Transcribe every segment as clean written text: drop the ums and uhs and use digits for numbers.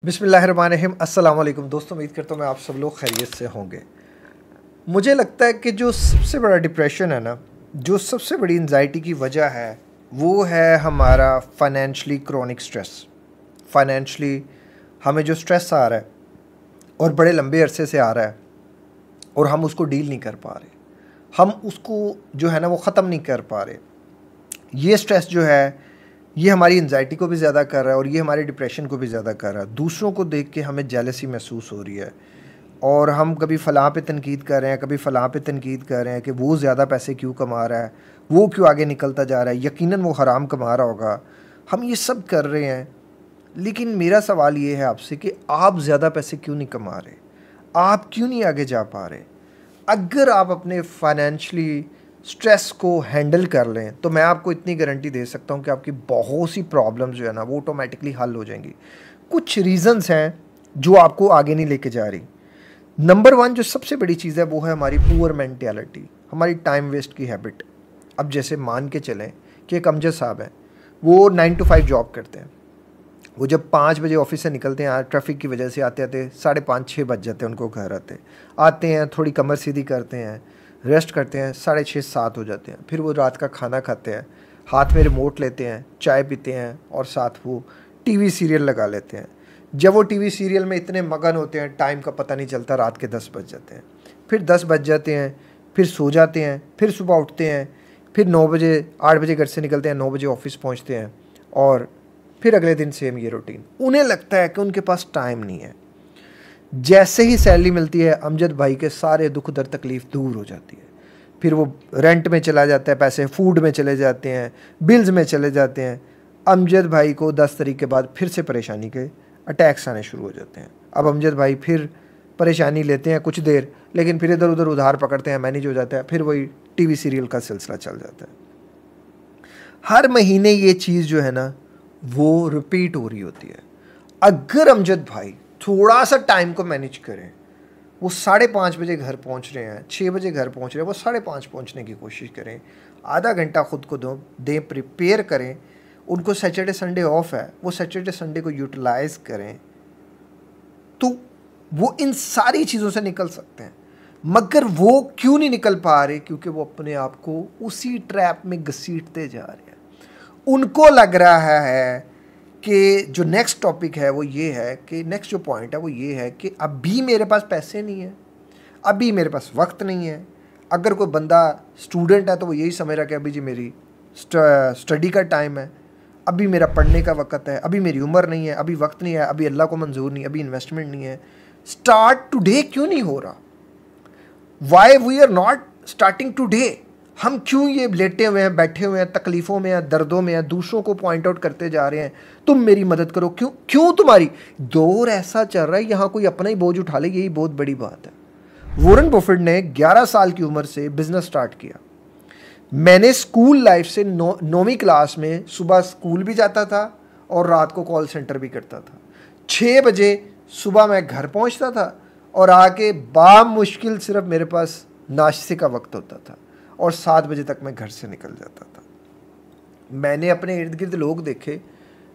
बिस्मिल्लाहिर्रहमानिर्रहीम। अस्सलाम वालेकुम दोस्तों, उम्मीद करता हूँ मैं आप सब लोग खैरियत से होंगे। मुझे लगता है कि जो सबसे बड़ा डिप्रेशन है ना, जो सबसे बड़ी एंजाइटी की वजह है, वो है हमारा फाइनेंशली क्रॉनिक स्ट्रेस। फाइनेंशली हमें जो स्ट्रेस आ रहा है और बड़े लंबे अरसे से आ रहा है और हम उसको डील नहीं कर पा रहे, हम उसको जो है ना वो ख़त्म नहीं कर पा रहे। ये स्ट्रेस जो है ये हमारी एंजाइटी को भी ज़्यादा कर रहा है और ये हमारे डिप्रेशन को भी ज़्यादा कर रहा है। दूसरों को देख के हमें जेलसी महसूस हो रही है और हम कभी फ़लाँ पे तनकीद कर रहे हैं, कभी फ़लाँ पे तनकीद कर रहे हैं कि वो ज़्यादा पैसे क्यों कमा रहा है, वो क्यों आगे निकलता जा रहा है, यकीनन वो हराम कमा रहा होगा। हम ये सब कर रहे हैं, लेकिन मेरा सवाल ये है आपसे कि आप ज़्यादा पैसे क्यों नहीं कमा रहे, आप क्यों नहीं आगे जा पा रहे? अगर आप अपने फाइनेंशली स्ट्रेस को हैंडल कर लें तो मैं आपको इतनी गारंटी दे सकता हूँ कि आपकी बहुत सी प्रॉब्लम्स जो है ना वो ऑटोमेटिकली हल हो जाएंगी। कुछ रीज़न्स हैं जो आपको आगे नहीं लेके जा रही। नंबर वन जो सबसे बड़ी चीज़ है वो है हमारी पुअर मेंटालिटी, हमारी टाइम वेस्ट की हैबिट। अब जैसे मान के चलें कि एक अमजद साहब हैं, वो 9 to 5 जॉब करते हैं। वो जब 5 बजे ऑफिस से निकलते हैं, ट्रैफिक की वजह से आते आते 5:30-6 बज जाते हैं उनको घर आते हैं, थोड़ी कमर सीधी करते हैं, रेस्ट करते हैं, 6:30-7 हो जाते हैं। फिर वो रात का खाना खाते हैं, हाथ में रिमोट लेते हैं, चाय पीते हैं और साथ वो टीवी सीरियल लगा लेते हैं। जब वो टीवी सीरियल में इतने मगन होते हैं, टाइम का पता नहीं चलता, रात के 10 बज जाते हैं। फिर 10 बज जाते हैं, फिर सो जाते हैं, फिर सुबह उठते हैं, फिर 9 बजे 8 बजे घर से निकलते हैं, 9 बजे ऑफिस पहुँचते हैं और फिर अगले दिन सेम ये रूटीन। उन्हें लगता है कि उनके पास टाइम नहीं है। जैसे ही सैलरी मिलती है, अमजद भाई के सारे दुख दर्द तकलीफ़ दूर हो जाती है। फिर वो रेंट में चला जाता है, पैसे फूड में चले जाते हैं, बिल्स में चले जाते हैं। अमजद भाई को 10 तारीख के बाद फिर से परेशानी के अटैक्स आने शुरू हो जाते हैं। अब अमजद भाई फिर परेशानी लेते हैं कुछ देर, लेकिन फिर इधर उधर उधार पकड़ते हैं, मैनेज हो जाता है, फिर वही टीवी सीरियल का सिलसिला चल जाता है। हर महीने ये चीज़ जो है ना वो रिपीट हो रही होती है। अगर अमजद भाई थोड़ा सा टाइम को मैनेज करें, वो 5:30 बजे घर पहुंच रहे हैं, 6 बजे घर पहुंच रहे हैं, वो 5:30 पहुंचने की कोशिश करें, आधा घंटा ख़ुद को दें, प्रिपेयर करें। उनको सैटरडे संडे ऑफ है, वो सैटरडे संडे को यूटिलाइज करें, तो वो इन सारी चीज़ों से निकल सकते हैं। मगर वो क्यों नहीं निकल पा रहे? क्योंकि वो अपने आप को उसी ट्रैप में घसीटते जा रहे हैं। उनको लग रहा है कि जो नेक्स्ट टॉपिक है वो ये है कि नेक्स्ट जो पॉइंट है वो ये है कि अभी मेरे पास पैसे नहीं है, अभी मेरे पास वक्त नहीं है। अगर कोई बंदा स्टूडेंट है तो वो यही समझ रहा है कि अभी जी मेरी स्टडी का टाइम है, अभी मेरा पढ़ने का वक्त है, अभी मेरी उम्र नहीं है, अभी वक्त नहीं है, अभी अल्लाह को मंजूर नहीं, अभी इन्वेस्टमेंट नहीं है। स्टार्ट टुडे क्यों नहीं हो रहा? Why we are not starting today? हम क्यों ये लेटे हुए हैं, बैठे हुए हैं, तकलीफ़ों में हैं, दर्दों में हैं, दूसरों को पॉइंट आउट करते जा रहे हैं, तुम मेरी मदद करो। क्यों तुम्हारी दौर ऐसा चल रहा है, यहाँ कोई अपना ही बोझ उठा ले, यही बहुत बड़ी बात है। वॉरेन बफेट ने 11 साल की उम्र से बिजनेस स्टार्ट किया। मैंने स्कूल लाइफ से 9वीं क्लास में सुबह स्कूल भी जाता था और रात को कॉल सेंटर भी करता था। 6 बजे सुबह मैं घर पहुँचता था और आके बामुश्किल सिर्फ मेरे पास नाश्ते का वक्त होता था और 7 बजे तक मैं घर से निकल जाता था। मैंने अपने इर्द गिर्द लोग देखे,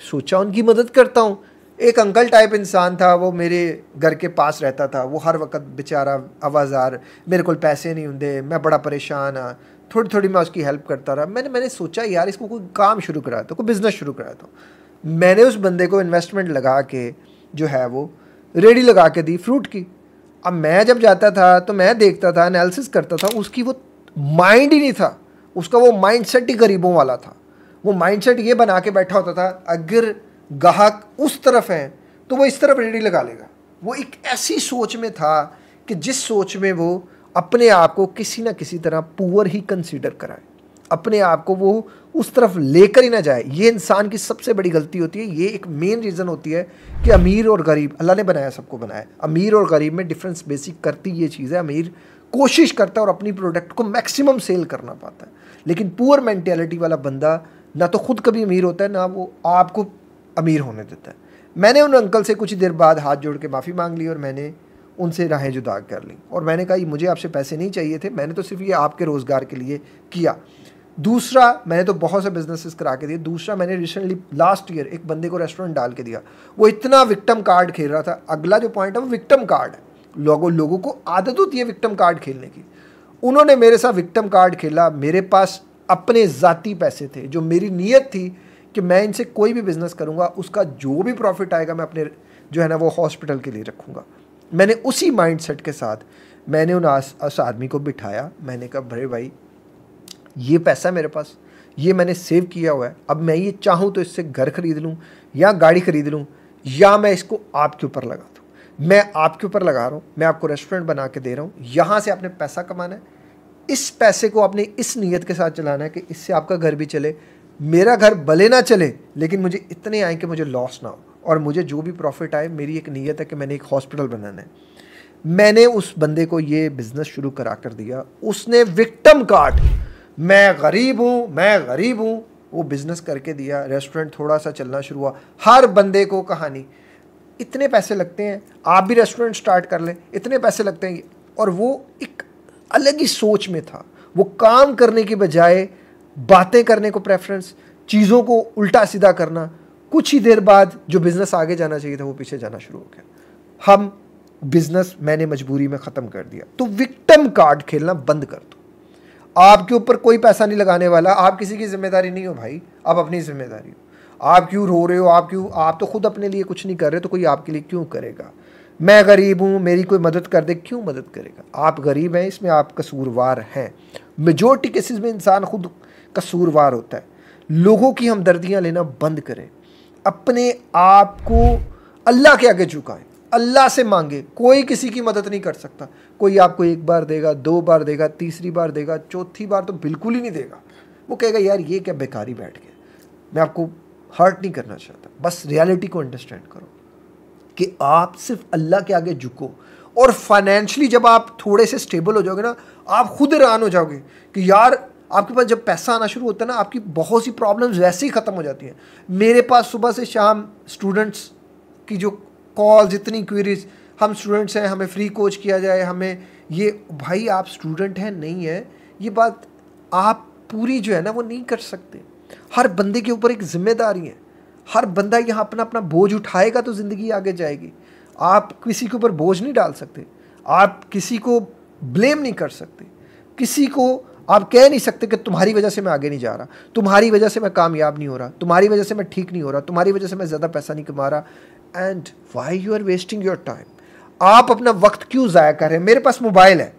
सोचा उनकी मदद करता हूँ। एक अंकल टाइप इंसान था, वो मेरे घर के पास रहता था, वो हर वक्त बेचारा आवाज़ार, मेरे को पैसे नहीं होंगे, मैं बड़ा परेशान हाँ, थोड़ी थोड़ी मैं उसकी हेल्प करता रहा। मैंने सोचा यार इसको कोई काम शुरू कराया था, कोई बिज़नेस शुरू कराया था। मैंने उस बंदे को इन्वेस्टमेंट लगा के जो है वो रेडी लगा के दी फ्रूट की। अब मैं जब जाता था तो मैं देखता था, एनालिसिस करता था, उसकी वो माइंड ही नहीं था, उसका वो माइंडसेट ही गरीबों वाला था। वो माइंडसेट ये बना के बैठा होता था, अगर ग्राहक उस तरफ है तो वो इस तरफ रेडी लगा लेगा। वो एक ऐसी सोच में था कि जिस सोच में वो अपने आप को किसी ना किसी तरह पुअर ही कंसीडर कराए, अपने आप को वो उस तरफ लेकर ही ना जाए। ये इंसान की सबसे बड़ी गलती होती है। ये एक मेन रीज़न होती है कि अमीर और गरीब, अल्लाह ने बनाया, सबको बनाया, अमीर और गरीब में डिफरेंस बेसिक करती ये चीज़ है। अमीर कोशिश करता है और अपनी प्रोडक्ट को मैक्सिमम सेल करना पाता है, लेकिन पुअर मेंटेलिटी वाला बंदा ना तो खुद कभी अमीर होता है, ना वो आपको अमीर होने देता है। मैंने उन अंकल से कुछ देर बाद हाथ जोड़ के माफ़ी मांग ली और मैंने उनसे राहें जुदा कर ली और मैंने कहा मुझे आपसे पैसे नहीं चाहिए थे, मैंने तो सिर्फ ये आपके रोज़गार के लिए किया। दूसरा, मैंने तो बहुत से बिजनेसेस करा के दिए। दूसरा, मैंने रिसेंटली लास्ट ईयर एक बंदे को रेस्टोरेंट डाल के दिया, वो इतना विक्टिम कार्ड खेल रहा था। अगला जो पॉइंट है वो विक्टिम कार्ड है। लोगों को आदत होती है विक्टिम कार्ड खेलने की। उन्होंने मेरे साथ विक्टिम कार्ड खेला। मेरे पास अपने ज़ाती पैसे थे, जो मेरी नीयत थी कि मैं इनसे कोई भी बिज़नेस करूँगा, उसका जो भी प्रॉफिट आएगा मैं अपने जो है ना वो हॉस्पिटल के लिए रखूँगा। मैंने उसी माइंडसेट के साथ मैंने उस आदमी को बिठाया। मैंने कहा बड़े भाई, ये पैसा मेरे पास, ये मैंने सेव किया हुआ है, अब मैं ये चाहूँ तो इससे घर खरीद लूँ या गाड़ी खरीद लूँ, या मैं इसको आपके ऊपर लगा दूँ। मैं आपके ऊपर लगा रहा हूँ, मैं आपको रेस्टोरेंट बना के दे रहा हूँ, यहाँ से आपने पैसा कमाना है। इस पैसे को आपने इस नीयत के साथ चलाना है कि इससे आपका घर भी चले, मेरा घर भले ना चले लेकिन मुझे इतने आए कि मुझे लॉस ना हो, और मुझे जो भी प्रॉफिट आए, मेरी एक नीयत है कि मैंने एक हॉस्पिटल बनाना है। मैंने उस बंदे को ये बिज़नेस शुरू करा कर दिया। उसने विक्टिम कार्ड, मैं गरीब हूँ, वो बिज़नेस करके दिया। रेस्टोरेंट थोड़ा सा चलना शुरू हुआ। हर बंदे को कहानी, इतने पैसे लगते हैं, आप भी रेस्टोरेंट स्टार्ट कर लें, इतने पैसे लगते हैं। और वो एक अलग ही सोच में था। वो काम करने के बजाय बातें करने को प्रेफरेंस, चीज़ों को उल्टा सीधा करना। कुछ ही देर बाद जो बिज़नेस आगे जाना चाहिए था वो पीछे जाना शुरू हो गया। हम बिज़नेस मैंने मजबूरी में ख़त्म कर दिया। तो विक्टिम कार्ड खेलना बंद कर दो। आपके ऊपर कोई पैसा नहीं लगाने वाला, आप किसी की जिम्मेदारी नहीं हो भाई, आप अपनी जिम्मेदारी हो। आप क्यों रो रहे हो, आप तो खुद अपने लिए कुछ नहीं कर रहे, तो कोई आपके लिए क्यों करेगा। मैं गरीब हूँ, मेरी कोई मदद कर दे, क्यों मदद करेगा। आप गरीब हैं, इसमें आप कसूरवार हैं। मेजॉरिटी केसेस में इंसान खुद कसूरवार होता है। लोगों की हमदर्दियाँ लेना बंद करें। अपने आप को अल्लाह के आगे झुकाएं, अल्लाह से मांगे। कोई किसी की मदद नहीं कर सकता। कोई आपको एक बार देगा, 2 बार देगा, तीसरी बार देगा, चौथी बार तो बिल्कुल ही नहीं देगा। वो कहेगा यार ये क्या बेकारी बैठ गया। मैं आपको हर्ट नहीं करना चाहता, बस रियलिटी को अंडरस्टैंड करो कि आप सिर्फ अल्लाह के आगे झुको। और फाइनेंशियली जब आप थोड़े से स्टेबल हो जाओगे ना, आप खुद हैरान हो जाओगे कि यार आपके पास जब पैसा आना शुरू होता है ना, आपकी बहुत सी प्रॉब्लम्स वैसे ही ख़त्म हो जाती हैं। मेरे पास सुबह से शाम स्टूडेंट्स की जो कॉल्स, इतनी क्वेरीज, हम स्टूडेंट्स हैं, हमें फ्री कोच किया जाए, हमें ये। भाई आप स्टूडेंट हैं नहीं है, ये बात आप पूरी जो है ना वो नहीं कर सकते। हर बंदे के ऊपर एक जिम्मेदारी है। हर बंदा यहाँ अपना अपना बोझ उठाएगा तो ज़िंदगी आगे जाएगी। आप किसी के ऊपर बोझ नहीं डाल सकते, आप किसी को ब्लेम नहीं कर सकते, किसी को आप कह नहीं सकते कि तुम्हारी वजह से मैं आगे नहीं जा रहा, तुम्हारी वजह से मैं कामयाब नहीं हो रहा, तुम्हारी वजह से मैं ठीक नहीं हो रहा, तुम्हारी वजह से मैं ज़्यादा पैसा नहीं कमा रहा। And why you are wasting your time. आप अपना वक्त क्यों ज़ाया कर रहे हैं। मेरे पास मोबाइल है,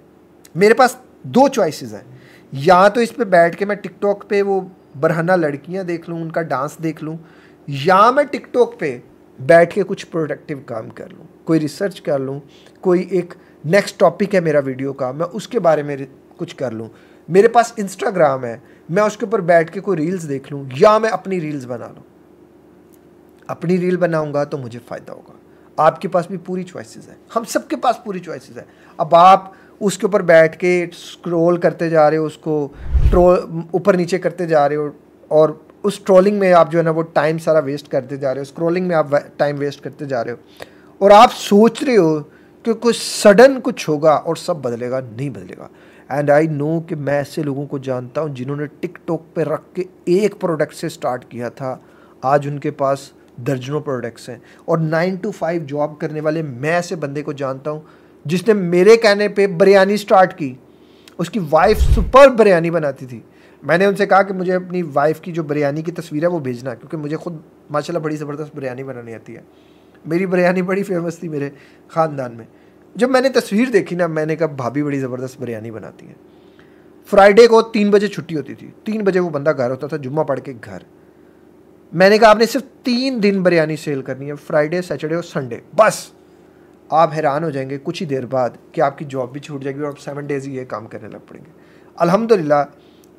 मेरे पास 2 चॉइसेस हैं। या तो इस पर बैठ के मैं टिकटॉक पे वो बरहना लड़कियां देख लूँ, उनका डांस देख लूँ, या मैं टिकटॉक पे बैठ के कुछ प्रोडक्टिव काम कर लूँ, कोई रिसर्च कर लूँ, कोई एक नेक्स्ट टॉपिक है मेरा वीडियो का, मैं उसके बारे में कुछ कर लूँ। मेरे पास इंस्टाग्राम है, मैं उसके ऊपर बैठ के कोई रील्स देख लूँ, या मैं अपनी रील्स बना लूँ। अपनी रील बनाऊंगा तो मुझे फ़ायदा होगा। आपके पास भी पूरी चॉइसेस है, हम सबके पास पूरी चॉइसेस है। अब आप उसके ऊपर बैठ के स्क्रॉल करते जा रहे हो, उसको ऊपर नीचे करते जा रहे हो, और उस ट्रोलिंग में आप जो है ना वो टाइम सारा वेस्ट करते जा रहे हो, स्क्रॉलिंग में आप टाइम वेस्ट करते जा रहे हो, और आप सोच रहे हो कि कुछ सडन कुछ होगा और सब बदलेगा। नहीं बदलेगा। एंड आई नो कि मैं ऐसे लोगों को जानता हूँ जिन्होंने टिकटॉक पे रख के एक प्रोडक्ट से स्टार्ट किया था, आज उनके पास दर्जनों प्रोडक्ट्स हैं। और 9 to 5 जॉब करने वाले मैं ऐसे बंदे को जानता हूँ जिसने मेरे कहने पे बिरयानी स्टार्ट की। उसकी वाइफ सुपर बिरयानी बनाती थी। मैंने उनसे कहा कि मुझे अपनी वाइफ की जो बिरयानी की तस्वीर है वो भेजना, क्योंकि मुझे खुद माशाल्लाह बड़ी ज़बरदस्त बिरयानी बनानी आती है। मेरी बिरयानी बड़ी फेमस थी मेरे ख़ानदान में। जब मैंने तस्वीर देखी ना, मैंने कहा भाभी बड़ी ज़बरदस्त बिरयानी बनाती है। फ्राइडे को 3 बजे छुट्टी होती थी, 3 बजे वो बंदा घर होता था, जुम्मा पढ़ के घर। मैंने कहा आपने सिर्फ 3 दिन बिरयानी सेल करनी है, फ्राइडे, सैटरडे और संडे, बस। आप हैरान हो जाएंगे कुछ ही देर बाद कि आपकी जॉब भी छूट जाएगी और आप 7 डेज़ ही ये काम करने लग पड़ेंगे। अल्हम्दुलिल्लाह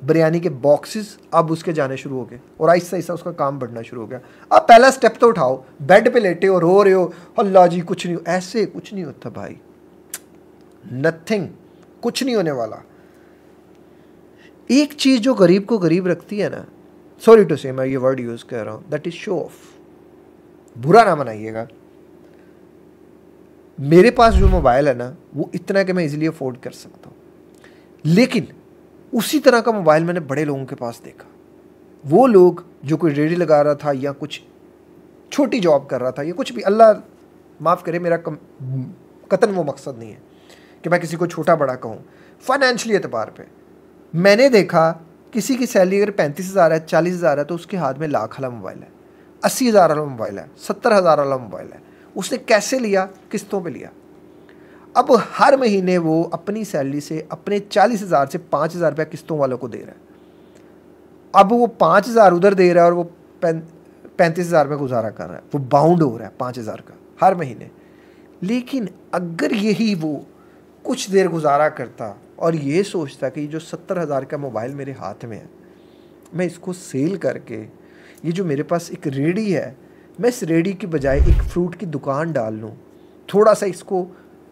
बिरयानी के बॉक्सेस अब उसके जाने शुरू हो गए और आहिस्ता आहिस्ता उसका काम बढ़ना शुरू हो गया। अब पहला स्टेप तो उठाओ। बेड पे लेटे हो, रो रहे हो, अल्लाह जी कुछ नहीं, ऐसे कुछ नहीं होता भाई, नथिंग, कुछ नहीं होने वाला। एक चीज़ जो गरीब को गरीब रखती है ना, सॉरी टू से मैं ये वर्ड यूज़ कर रहा हूँ, दैट इज़ शो ऑफ। बुरा ना मनाइएगा। मेरे पास जो मोबाइल है ना वो इतना कि मैं इजीली अफोर्ड कर सकता हूँ, लेकिन उसी तरह का मोबाइल मैंने बड़े लोगों के पास देखा। वो लोग जो कोई रेडी लगा रहा था या कुछ छोटी जॉब कर रहा था या कुछ भी, अल्लाह माफ़ करे मेरा कतन वो मकसद नहीं है कि मैं किसी को छोटा बड़ा कहूँ, फाइनेंशियली एतबार पे मैंने देखा किसी की सैलरी अगर 35,000 है, 40,000 है, तो उसके हाथ में लाख वाला मोबाइल है, 80,000 वाला मोबाइल है, 70,000 वाला मोबाइल है। उसने कैसे लिया? किस्तों पे लिया। अब हर महीने वो अपनी सैलरी से अपने 40,000 से 5,000 रुपया किस्तों वालों को दे रहा है। अब वो 5,000 उधर दे रहा है और वो 35,000 में गुजारा कर रहा है। वो बाउंड हो रहा है 5,000 का हर महीने। लेकिन अगर यही वो कुछ देर गुजारा करता और ये सोचता कि जो 70,000 का मोबाइल मेरे हाथ में है, मैं इसको सेल करके ये जो मेरे पास एक रेडी है, मैं इस रेडी की बजाय एक फ्रूट की दुकान डाल लूँ, थोड़ा सा इसको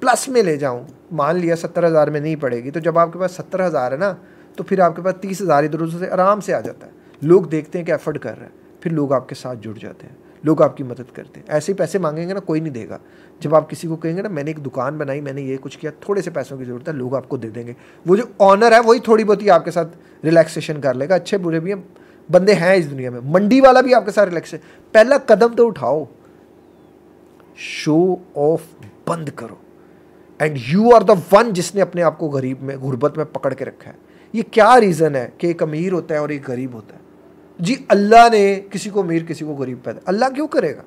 प्लस में ले जाऊँ। मान लिया 70,000 में नहीं पड़ेगी, तो जब आपके पास 70,000 है ना, तो फिर आपके पास 30,000 इधर उधर से आराम से आ जाता है। लोग देखते हैं कि एफर्ट कर रहे हैं, फिर लोग आपके साथ जुड़ जाते हैं, लोग आपकी मदद करते हैं। ऐसे ही पैसे मांगेंगे ना, कोई नहीं देगा। जब आप किसी को कहेंगे ना मैंने एक दुकान बनाई, मैंने ये कुछ किया, थोड़े से पैसों की ज़रूरत है, लोग आपको दे देंगे। वो जो ऑनर है वही थोड़ी बहुत ही आपके साथ रिलैक्सेशन कर लेगा। अच्छे बुरे भी बंदे हैं इस दुनिया में, मंडी वाला भी आपके साथ रिलैक्सेशन। पहला कदम तो उठाओ, शो ऑफ बंद करो। And you are the one जिसने अपने आप को गरीब में, गुर्बत में पकड़ के रखा है। ये क्या रीज़न है कि एक अमीर होता है और एक गरीब होता है? जी अल्लाह ने किसी को अमीर किसी को गरीब पैदा, अल्लाह क्यों करेगा?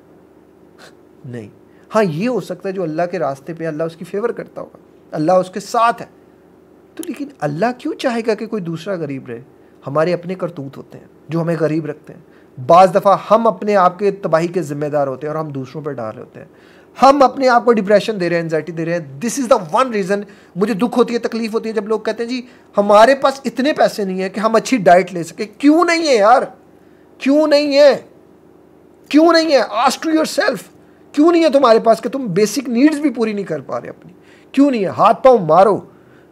नहीं। हाँ, ये हो सकता है जो अल्लाह के रास्ते पे अल्लाह उसकी फेवर करता होगा, अल्लाह उसके साथ है, तो लेकिन अल्लाह क्यों चाहेगा कि कोई दूसरा गरीब रहे? हमारे अपने करतूत होते हैं जो हमें गरीब रखते हैं। बाज़ दफ़ा हम अपने आप के तबाही के ज़िम्मेदार होते हैं और हम दूसरों पर डाल रहे होते हैं। हम अपने आप को डिप्रेशन दे रहे हैं, एंजाइटी दे रहे हैं। This is the one reason मुझे दुख होती है, तकलीफ होती है जब लोग कहते हैं जी हमारे पास इतने पैसे नहीं है कि हम अच्छी डाइट ले सके। क्यों नहीं है यार? क्यों नहीं है? क्यों नहीं है? आस्क टू योरसेल्फ, क्यों नहीं है तुम्हारे पास कि तुम बेसिक नीड्स भी पूरी नहीं कर पा रहे अपनी? क्यों नहीं है? हाथ पांव मारो।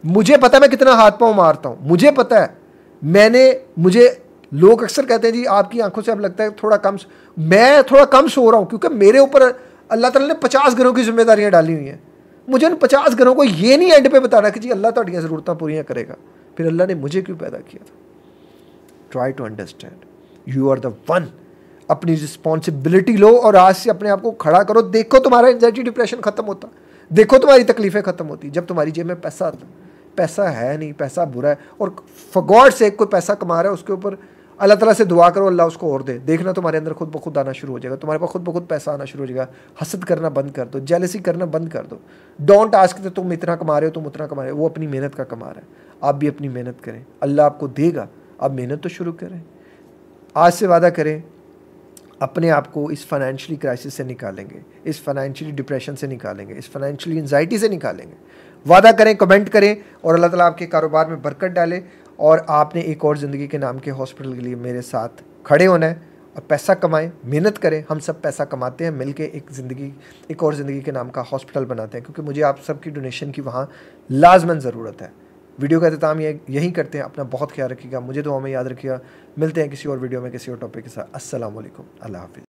मुझे पता है मैं कितना हाथ पांव मारता हूं, मुझे पता है। मुझे लोग अक्सर कहते हैं जी आपकी आंखों से अब लगता है थोड़ा कम, मैं थोड़ा कम सो रहा हूं क्योंकि मेरे ऊपर अल्लाह ताला ने 50 घरों की जिम्मेदारियां डाली हुई हैं। मुझे उन 50 घरों को ये नहीं एंड पे बताना कि जी अल्लाह तुम्हारी ज़रूरतें पूरी करेगा। फिर अल्लाह ने मुझे क्यों पैदा किया था? Try to understand, you are the one. अपनी रिस्पॉन्सिबिलिटी लो और आज से अपने आप को खड़ा करो। देखो तुम्हारा एंजाइटी डिप्रेशन खत्म होता, देखो तुम्हारी तकलीफें खत्म होती जब तुम्हारी जेब में पैसा आता। पैसा है नहीं, पैसा बुरा है, और फॉर गॉड से कोई पैसा कमा रहा है उसके ऊपर अल्लाह ताला से दुआ करो अल्लाह उसको और दे। देखना तुम्हारे अंदर खुद ब खुद आना शुरू हो जाएगा, तुम्हारे पास खुद ब खुद पैसा आना शुरू हो जाएगा। हसद करना बंद कर दो, जेलसी करना बंद कर दो। डोंट आस्क तुम इतना कमा रहे हो, तुम उतना कमा रहे हो। वो अपनी मेहनत का कमा रहा है, आप भी अपनी मेहनत करें, अल्लाह आपको देगा। आप मेहनत तो शुरू करें, आज से वादा करें अपने आप को इस फाइनेंशियली क्राइसिस से निकालेंगे, इस फाइनेंशियली डिप्रेशन से निकालेंगे, इस फाइनेंशियली एंजाइटी से निकालेंगे। वादा करें, कमेंट करें, और अल्लाह ताला आपके कारोबार में बरकत डाले। और आपने एक और ज़िंदगी के नाम के हॉस्पिटल के लिए मेरे साथ खड़े होना है और पैसा कमाएं, मेहनत करें। हम सब पैसा कमाते हैं, मिलके एक और ज़िंदगी के नाम का हॉस्पिटल बनाते हैं, क्योंकि मुझे आप सबकी डोनेशन की वहाँ लाजमन ज़रूरत है। वीडियो का इख्तिताम यही करते हैं। अपना बहुत ख्याल रखिएगा, मुझे दुआ में याद रखिएगा। मिलते हैं किसी और वीडियो में किसी और टॉपिक के साथ। अस्सलाम वालेकुम, अल्लाह हाफ़िज़।